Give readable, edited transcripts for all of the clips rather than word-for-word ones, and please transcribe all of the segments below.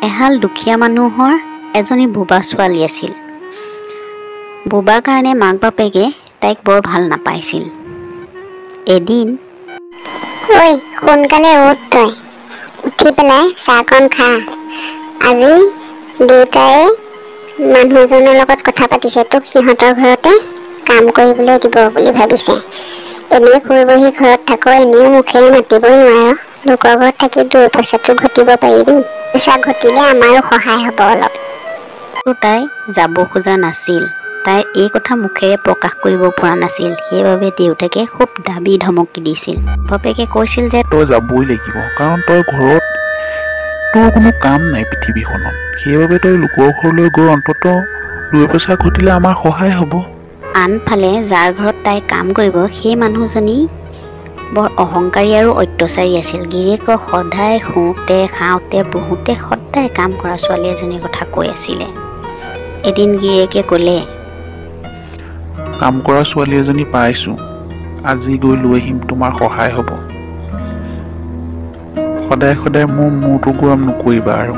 এহাল দুখীয়া মানুহৰ এজনী বোবা ছোৱালী আছিল। বোবা কাৰণে মাক বাপেকে তাইক বৰ ভাল নাপাইছিল। এদিন, ঐ সোনকালে উঠ, তই উঠি পেলাই চাহকণ খা। আজি দেউতাই মানুহজনৰ লগত কথা পাতিছে, তোক সিহঁতৰ ঘৰতে কাম কৰিবলৈ দিব বুলি ভাবিছে। এনেই শুই বহি ঘৰত থাক, এনেও মুখেৰে মাতিবই নোৱাৰ। লোকৰ ঘৰত থাকি 2 পইচাটো ঘটিব পাৰিবি। পইচা ঘটিলে আমাৰো সহায় হ'ব অলপ। তাই যাব খোজা নাছিল। তাই এই কথা মুখেৰে প্ৰকাশ কৰিব পৰা নাছিল। সেইবাবে দেউতাকে খুব দাবী ধমকি দিছিল। বাপেকে কৈছিল যে তই যাবই লাগিব, কাৰণ তই ঘৰত তোৰ কোনো কাম নাই পৃথিৱীখনত। সেইবাবে তই লোকৰ ঘৰলৈ গৈ অন্তত 2 পইচা ঘটিলে আমাৰ সহায় হ'ব। আনফালে যাৰ ঘৰত তাই কাম কৰিব, সেই মানুহজনী বৰ অহংকাৰী আৰু অত্যাচাৰী আছিল। গিৰিয়েকক সদায় শুওঁতে খাওঁতে বহোঁতে সদায় কাম কৰা ছোৱালী এজনীৰ কথা কৈ আছিলে। এদিন গিৰিয়েকে ক'লে, কাম কৰা ছোৱালী এজনী পাইছোঁ, আজি গৈ লৈ আহিম, তোমাৰ সহায় হ'ব। সদায় সদায় মোৰ মূৰটো গৰম নকৰিবা আৰু।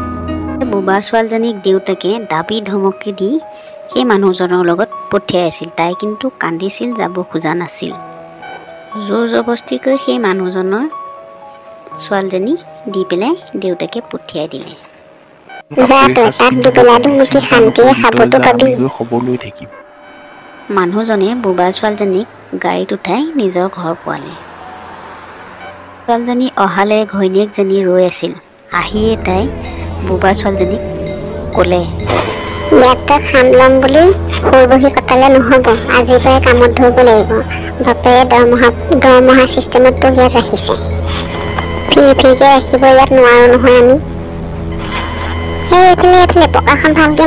বোবা ছোৱালীজনীক দেউতাকে দাবী ধমকি দি সেই মানুহজনৰ লগত পঠিয়াই আছিল। তাই কিন্তু কান্দিছিল, যাব খোজা নাছিল। জোৰ জবস্তিকৈ সেই মানুহজনৰ ছোৱালীজনী দি পেলাই দেউতাকে পঠিয়াই দিলে। যা তই তাত দুবেলা দুমুঠি শান্তিৰে খাবতো পাবি। খবৰ লৈ থাকিম। মানুহজনে বোবা ছোৱালীজনীক গাড়ীত উঠাই নিজৰ ঘৰ পোৱালে। ছোৱালীজনী অহালে ঘৈণীয়েকজনী ৰৈ আছিল। আহিয়ে তাই বোবা ছোৱালীজনীক ক'লে, ইয়াত তই খাম ল'ম বুলি শুই বহি কটালে নহ'ব। আজিৰ পৰাই কামত ধৰিব লাগিব। বাপেৰে দৰমহা চিষ্টেমত তোক ইয়াত ৰাখিছে। ফ্ৰীকে ৰাখিব ইয়াত নোৱাৰো নহয় আমি। সেই এইফালে পকাখন ভালকে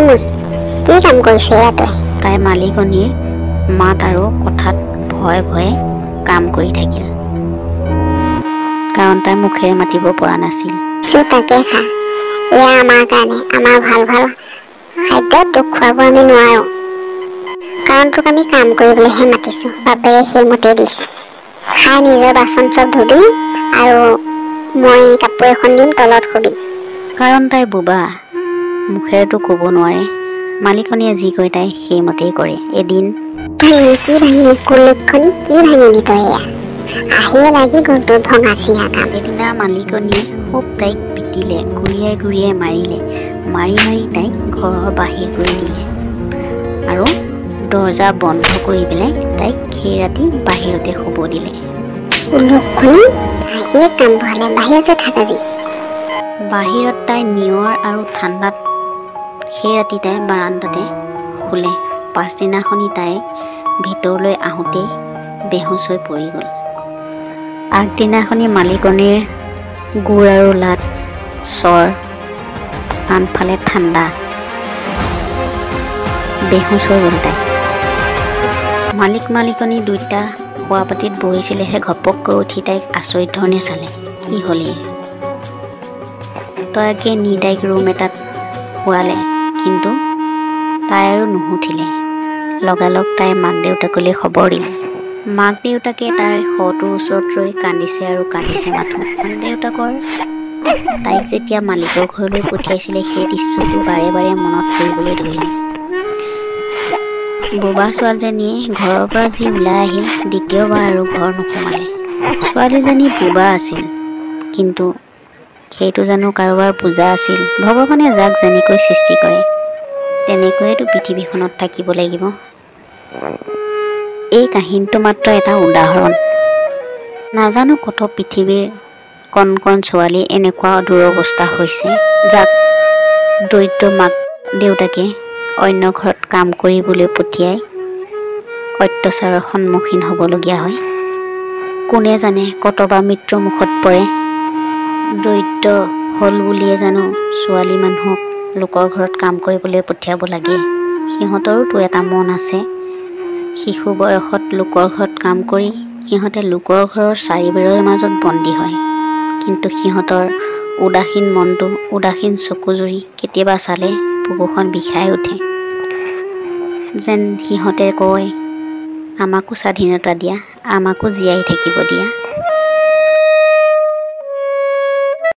মুচ। কি কাম কৰিছে ইয়াত তই? তাই মালিকনীৰ মাত আৰু কথাত ভয়ে ভয়ে কাম কৰি থাকিল, কাৰণ তাই মুখেৰে মাতিব পৰা নাছিল। তাকে খা, এয়া আমাৰ কাৰণে, আমাৰ ভাল ভাল খাদ্য তোক খুৱাব আমি নোৱাৰো, কাৰণ তোক আমি কাম কৰিবলৈহে মাতিছো। বাপেৰে সেইমতে দিছে। খাই নিজৰ বাচন চব ধুবি, আৰু মই কাপোৰ এখন দিম, তলত শুবি। কাৰণ তাই বোবা, মুখেৰেতো ক'ব নোৱাৰে। মালিকনীয়ে যি কয় তাই সেইমতেই কৰে। এদিন, কি ভাঙিলি কুলক্ষণি, কি ভাঙিলি তই? এয়া আহিয়ে লাগি গ'ল তোৰ ভঙা চিঙা কাম। এদিনা মালিকনীয়ে খুব তাইক পিটিলে, ঘূৰিয়াই মাৰিলে। মাৰি তাইক ঘৰৰ বাহিৰ কৰি দিলে আৰু দৰ্জা বন্ধ কৰি পেলাই তাইক সেই ৰাতি বাহিৰতে শুব দিলে। কুলক্ষণি, আহিয়ে কাম বহালে, বাহিৰতে থাক আজি। বাহিৰত তাই নিয়ৰ আৰু ঠাণ্ডাত সেই ৰাতি তাই বাৰাণ্ডাতে শুলে। পাছদিনাখনি তাই ভিতৰলৈ আহোঁতেই বেহুচ হৈ পৰি গ'ল। আগদিনাখনি মালিকনীৰ গুৰ আৰু লাট, চৰ, আনফালে ঠাণ্ডা, বেহুচ হৈ গ'ল তাই। মালিকনী দুইটা শোৱাপাটিত বহিছিলেহে ঘপককৈ উঠি তাইক আচৰিত ধৰণে চালে। কি হ'লি? তয়াকে নি তাইক ৰুম এটাত শোৱালে, কিন্তু তাই আৰু নুশুঠিলে। লগালগ তাইৰ মাক দেউতাকলৈ খবৰ দিলে। মাক দেউতাকে তাইৰ শটোৰ ওচৰত ৰৈ কান্দিছে আৰু কান্দিছে মাথো। মাক দেউতাকৰ তাইক যেতিয়া মালিকৰ ঘৰলৈ পঠিয়াইছিলে, সেই দৃশ্যটো বাৰে বাৰে মনত পৰিবলৈ ধৰিলে। বোবা ছোৱালীজনীয়ে ঘৰৰ পৰা যি ওলাই আহিল, দ্বিতীয়বাৰ আৰু ঘৰ নোসোমালে। ছোৱালীজনী বোবা আছিল, কিন্তু সেইটো জানো কাৰোবাৰ পূজা আছিল? ভগৱানে যাক যেনেকৈ সৃষ্টি কৰে, তেনেকৈয়েতো পৃথিৱীখনত থাকিব লাগিব। এই কাহিনীটো মাত্ৰ এটা উদাহৰণ। নাজানো কত পৃথিৱীৰ কণ কণ ছোৱালী এনেকুৱা দুৰৱস্থা হৈছে, যাক দৰিদ্ৰ মাক দেউতাকে অন্য ঘৰত কাম কৰিবলৈ পঠিয়াই অত্যাচাৰৰ সন্মুখীন হ'বলগীয়া হয়। কোনে জানে কতবা মৃত্যুৰ মুখত পৰে। দৰিদ্ৰ হ'ল বুলিয়ে জানো ছোৱালী মানুহক লোকৰ ঘৰত কাম কৰিবলৈ পঠিয়াব লাগে? সিহঁতৰোতো এটা মন আছে। শিশু বয়সত লোকৰ ঘৰত কাম কৰি সিহঁতে লোকৰ ঘৰৰ চাৰিবেৰৰ মাজত বন্দী হয়, কিন্তু সিহঁতৰ উদাসীন মনটো, উদাসীন চকুজুৰি কেতিয়াবা চালে বুকুখন বিষাই উঠে। যেন সিহঁতে কয়, আমাকো স্বাধীনতা দিয়া, আমাকো জীয়াই থাকিব দিয়া।